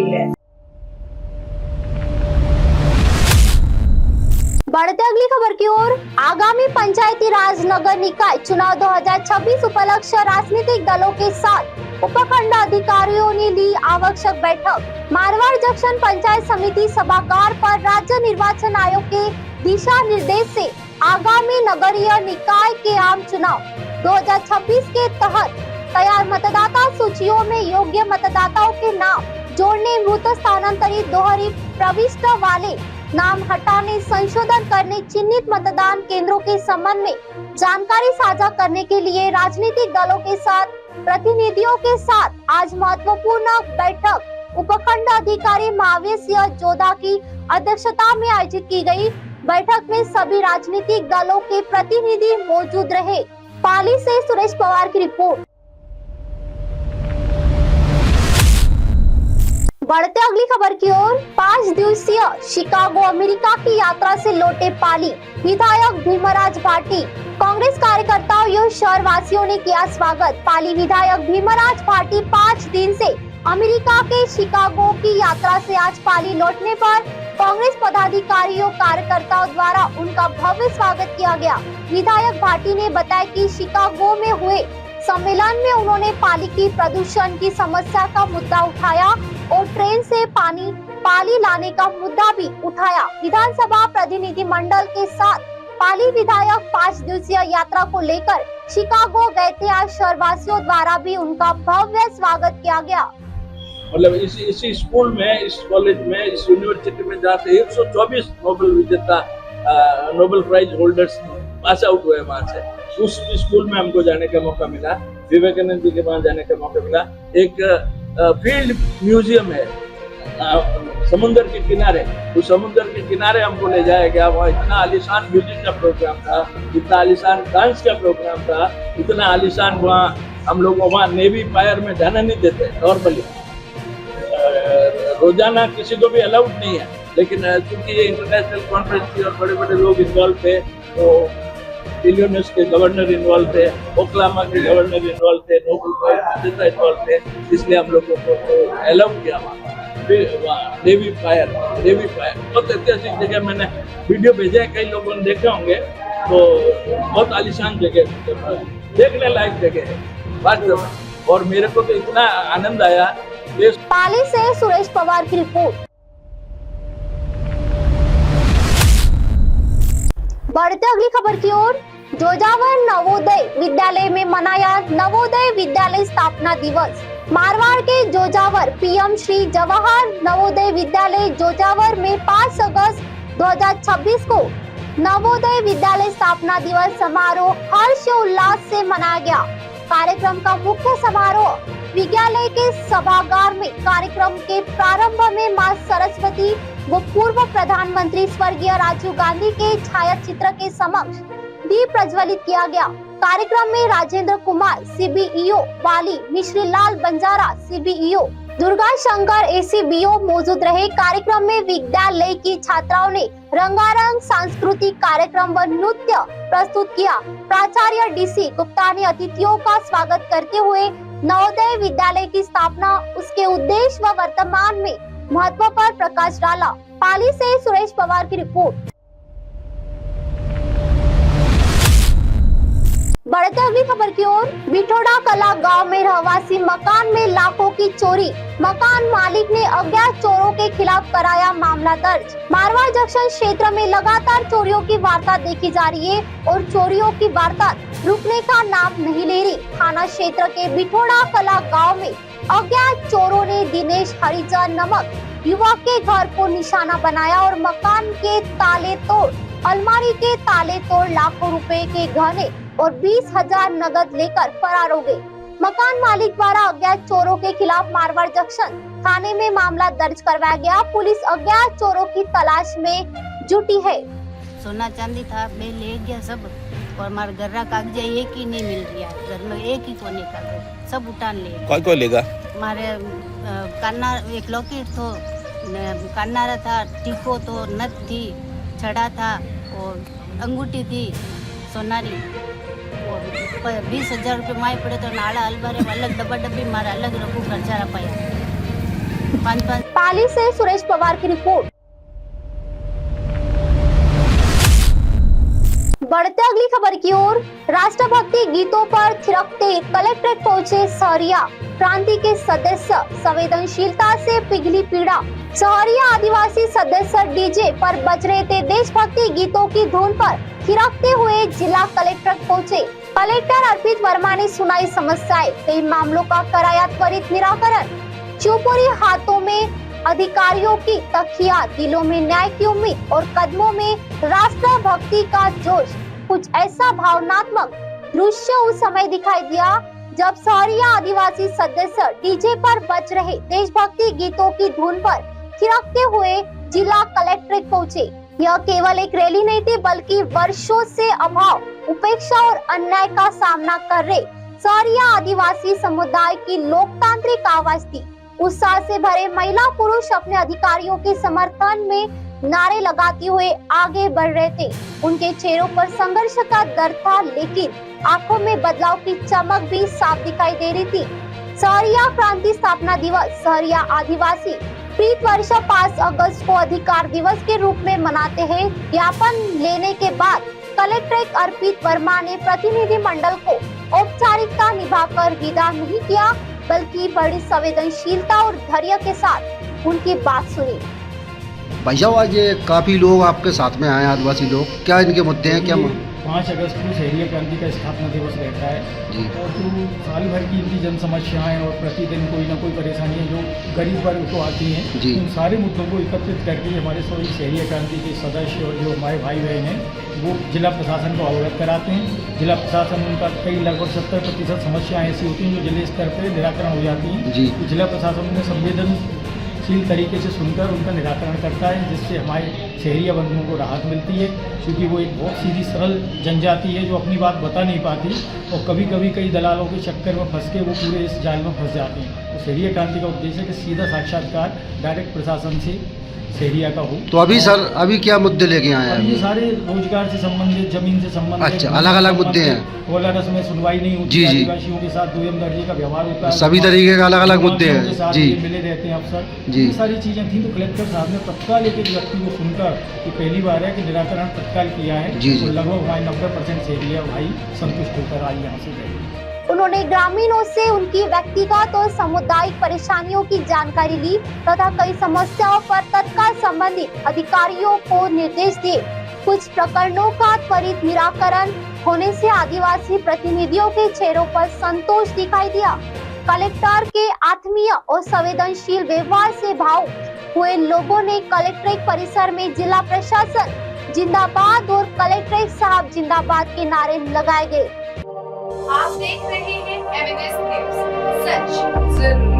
गई है। बढ़ते अगली खबर की ओर, आगामी पंचायती राज नगर निकाय चुनाव 2026 उपलक्ष्य राजनीतिक दलों के साथ उपखंड अधिकारियों ने ली आवश्यक बैठक। मारवाड़ जंक्शन पंचायत समिति सभागार पर राज्य निर्वाचन आयोग के दिशा निर्देश से आगामी नगरीय निकाय के आम चुनाव 2026 के तहत तैयार मतदाता सूचियों में योग्य मतदाताओं के नाम जोड़ने, मृत स्थानांतरित दोहरी प्रविष्ट वाले नाम हटाने, संशोधन करने, चिन्हित मतदान केंद्रों के संबंध में जानकारी साझा करने के लिए राजनीतिक दलों के साथ प्रतिनिधियों के साथ आज महत्वपूर्ण बैठक उपखंड अधिकारी महावीर सिंह जोधा की अध्यक्षता में आयोजित की गई। बैठक में सभी राजनीतिक दलों के प्रतिनिधि मौजूद रहे। पाली से सुरेश पवार की रिपोर्ट। बढ़ते अगली खबर की ओर, 5 दिवसीय शिकागो अमेरिका की यात्रा से लौटे पाली विधायक भीमराज भाटी। कांग्रेस कार्यकर्ताओं एवं शहर वासियों ने किया स्वागत। पाली विधायक भीमराज भाटी 5 दिन से अमेरिका के शिकागो की यात्रा से आज पाली लौटने पर कांग्रेस पदाधिकारियों कार्यकर्ताओं द्वारा उनका भव्य स्वागत किया गया। विधायक भाटी ने बताया कि शिकागो में हुए सम्मेलन में उन्होंने पाली की प्रदूषण की समस्या का मुद्दा उठाया और ट्रेन से पानी पाली लाने का मुद्दा भी उठाया। विधानसभा प्रतिनिधि मंडल के साथ पाली विधायक 5 दिवसीय यात्रा को लेकर शिकागो गए थे। आज शहरवासियों द्वारा भी उनका भव्य स्वागत किया गया। मतलब इसी स्कूल में, इस कॉलेज में, इस यूनिवर्सिटी में जहाँ से 124 नोबेल विजेता Nobel prize holders pass out हुए वहाँ से, उस स्कूल में हमको जाने का मौका मिला। विवेकानंद जी के पास जाने का मौका मिला। एक फील्ड म्यूजियम है समुद्र के किनारे, उस समुद्र के किनारे हमको ले जाया गया। वहाँ इतना आलीशान म्यूजिक का प्रोग्राम था, इतना आलीशान डांस का प्रोग्राम था, इतना आलीशान। वहाँ हम लोग वहाँ नेवी फायर में जाना नहीं देते नॉर्मली, रोजाना किसी को भी अलाउड नहीं है, लेकिन चूंकि ये इंटरनेशनल कॉन्फ्रेंस थी और बड़े बड़े लोग इन्वॉल्व थे, तो इलिनॉइस के गवर्नर इन्वॉल्व थे, ओक्लामा के गवर्नर इन्वॉल्व थे, नोबेल प्राइज विजेता इन्वॉल्व थे, इसलिए हम लोगों को अलाउड किया वहाँ। नेवी फायर बहुत ऐतिहासिक जगह, मैंने वीडियो भेजे, कई लोगों ने देखे होंगे, तो बहुत आलीशान जगह, देखने लायक जगह है वास्तव में। और मेरे को तो इतना आनंद आया। पाली से सुरेश पवार की रिपोर्ट। बढ़ते अगली खबर की ओर, जोजावर नवोदय विद्यालय में मनाया नवोदय विद्यालय स्थापना दिवस। मारवाड़ के जोजावर पीएम श्री जवाहर नवोदय विद्यालय जोजावर में 5 अगस्त 2026 को नवोदय विद्यालय स्थापना दिवस समारोह हर्ष उल्लास से मनाया गया। कार्यक्रम का मुख्य समारोह विद्यालय के सभागार में कार्यक्रम के प्रारंभ में मां सरस्वती व पूर्व प्रधानमंत्री स्वर्गीय राजीव गांधी के छायाचित्र के समक्ष दीप प्रज्वलित किया गया। कार्यक्रम में राजेंद्र कुमार सीबीईओ, वाली मिश्री लाल बंजारा सीबीईओ, दुर्गा शंकर एसीबीओ मौजूद रहे। कार्यक्रम में विद्यालय की छात्राओं ने रंगारंग सांस्कृतिक कार्यक्रम व नृत्य प्रस्तुत किया। प्राचार्य डीसी गुप्ता ने अतिथियों का स्वागत करते हुए नवोदय विद्यालय की स्थापना, उसके उद्देश्य व वर्तमान में महत्व पर प्रकाश डाला। पाली से सुरेश पवार की रिपोर्ट। बढ़ते अगली खबर की ओर, बिठोड़ा कला गांव में रहवासी मकान में लाखों की चोरी। मकान मालिक ने अज्ञात चोरों के खिलाफ कराया मामला दर्ज। मारवाड़ जंक्शन क्षेत्र में लगातार चोरियों की वारदात देखी जा रही है और चोरियों की वारदात रुकने का नाम नहीं ले रही। थाना क्षेत्र के बिठोड़ा कला गाँव में अज्ञात चोरों ने दिनेश हरिजन नामक युवक के घर को निशाना बनाया और मकान के ताले तोड़, अलमारी के ताले तोड़ लाखों रुपए के गहने और 20,000 नगद लेकर फरार हो गए। मकान मालिक द्वारा अज्ञात चोरों के खिलाफ मारवाड़ जंक्शन थाने में मामला दर्ज करवाया गया। पुलिस अज्ञात चोरों की तलाश में जुटी है। सोना चांदी था बे ले गया सब, और हमारे घर का कागज एक ही नहीं मिल रहा, घर में एक ही कोने का सब उठान ले। कोई लेगा? हमारे कान्ना एक लॉकेट तो कान्नारा था, टीको तो नथ थी, छड़ा था और अंगूठी थी सोनारी, और 20,000 रुपये माए पड़े तो नाड़ा अलबारे अलग डब्बा डब्बी मारा अलग रखू खर्चा पाया। पाँच पाली से सुरेश पवार की रिपोर्ट। बढ़ते अगली खबर की ओर। राष्ट्रभक्ति गीतों पर थिरकते कलेक्ट्रेट पहुंचे सहरिया क्रांति के सदस्य, संवेदनशीलता से पिघली पीड़ा। सहरिया आदिवासी सदस्य डीजे पर बज रहे थे देशभक्ति गीतों की धुन पर थिरकते हुए जिला कलेक्ट्रेट पहुंचे। कलेक्टर अर्पित वर्मा ने सुनाई समस्याएं, कई मामलों का कराया त्वरित निराकरण। चुपोरी हाथों में अधिकारियों की तकिया, दिलों में न्याय की उम्मीद और कदमों में राष्ट्रभक्ति का जोश। कुछ ऐसा भावनात्मक दृश्य उस समय दिखाई दिया जब सहरिया आदिवासी सदस्य डीजे पर बज रहे देशभक्ति गीतों की धुन पर थिरकते हुए जिला कलेक्ट्रेट पहुंचे। यह केवल एक रैली नहीं थी, बल्कि वर्षों से अभाव, उपेक्षा और अन्याय का सामना कर रहे सहरिया आदिवासी समुदाय की लोकतांत्रिक आवाज थी। उत्साह से भरे महिला पुरुष अपने अधिकारियों के समर्थन में नारे लगाते हुए आगे बढ़ रहे थे। उनके चेहरों पर संघर्ष का डर था, लेकिन आंखों में बदलाव की चमक भी साफ दिखाई दे रही थी। सहरिया क्रांति स्थापना दिवस सहरिया आदिवासी प्रति वर्ष 5 अगस्त को अधिकार दिवस के रूप में मनाते हैं। ज्ञापन लेने के बाद कलेक्टर अर्पित वर्मा ने प्रतिनिधि मंडल को औपचारिकता निभाकर विदा नहीं किया, बल्कि बड़ी संवेदनशीलता और धैर्य के साथ उनकी बात सुनी। भाई साहब, आज ये काफी लोग आपके साथ में आए, आदिवासी लोग, क्या इनके मुद्दे हैं? क्या 5 अगस्त को सहरिया क्रांति का स्थापना दिवस रहता है जी। और जो साल भर की इनकी जन समस्याएं और प्रतिदिन कोई ना कोई परेशानियां जो गरीब वर्ग को आती हैं जी। उन सारे मुद्दों को एकत्रित करके हमारे सभी सहरिया क्रांति के सदस्य और जो हमारे भाई बहन हैं वो जिला प्रशासन को अवगत कराते हैं। जिला प्रशासन उनका कई लगभग 70% समस्याएं ऐसी होती हैं जो जिले स्तर पर निराकरण हो जाती हैं जी। तो जिला प्रशासन उन्हें संवेदनशील तरीके से सुनकर उनका निराकरण करता है, जिससे हमारे शहरिया बंधुओं को राहत मिलती है, क्योंकि वो एक बहुत सीधी सरल जनजाति है जो अपनी बात बता नहीं पाती और कभी कभी कई दलालों के चक्कर में फंस के वो पूरे इस जाल में फंस जाते हैं। तो शहरिया क्रांति का उद्देश्य है कि सीधा साक्षात्कार डायरेक्ट प्रशासन से शहरिया का हो। तो अभी सर, अभी क्या मुद्दे लेके आए और ये हैं? सारे रोजगार से संबंधित, जमीन से संबंधित, अच्छा, अलग-अलग मुद्दे हैं। कोलारस में सुनवाई नहीं होती, जी, जी। आदिवासियों के साथ दोयम दर्जे का व्यवहार होता है, सभी तरीके के अलग-अलग मुद्दे हैं उनके साथ जी। ये मिले रहते हैं अफसर जी। ये सारी चीजें थी। तो कलेक्टर साहब ने तत्काल एक व्यक्ति को सुनकर, ये पहली बार है कि निराकरण तत्काल किया है जी, जी। और लगभग हमारे 90% शहरिया भाई संतुष्ट होकर आज यहाँ से गए। उन्होंने ग्रामीणों से उनकी व्यक्तिगत और सामुदायिक परेशानियों की जानकारी ली तथा कई समस्याओं पर तत्काल संबंधित अधिकारियों को निर्देश दिए। कुछ प्रकरणों का त्वरित निराकरण होने से आदिवासी प्रतिनिधियों के चेहरों पर संतोष दिखाई दिया। कलेक्टर के आत्मीय और संवेदनशील व्यवहार से भावुक हुए लोगों ने कलेक्ट्रेट परिसर में जिला प्रशासन जिंदाबाद और कलेक्टर साहब जिंदाबाद के नारे लगाए गए। आप देख रहे हैं एमएनएस न्यूज़, सच जरूर।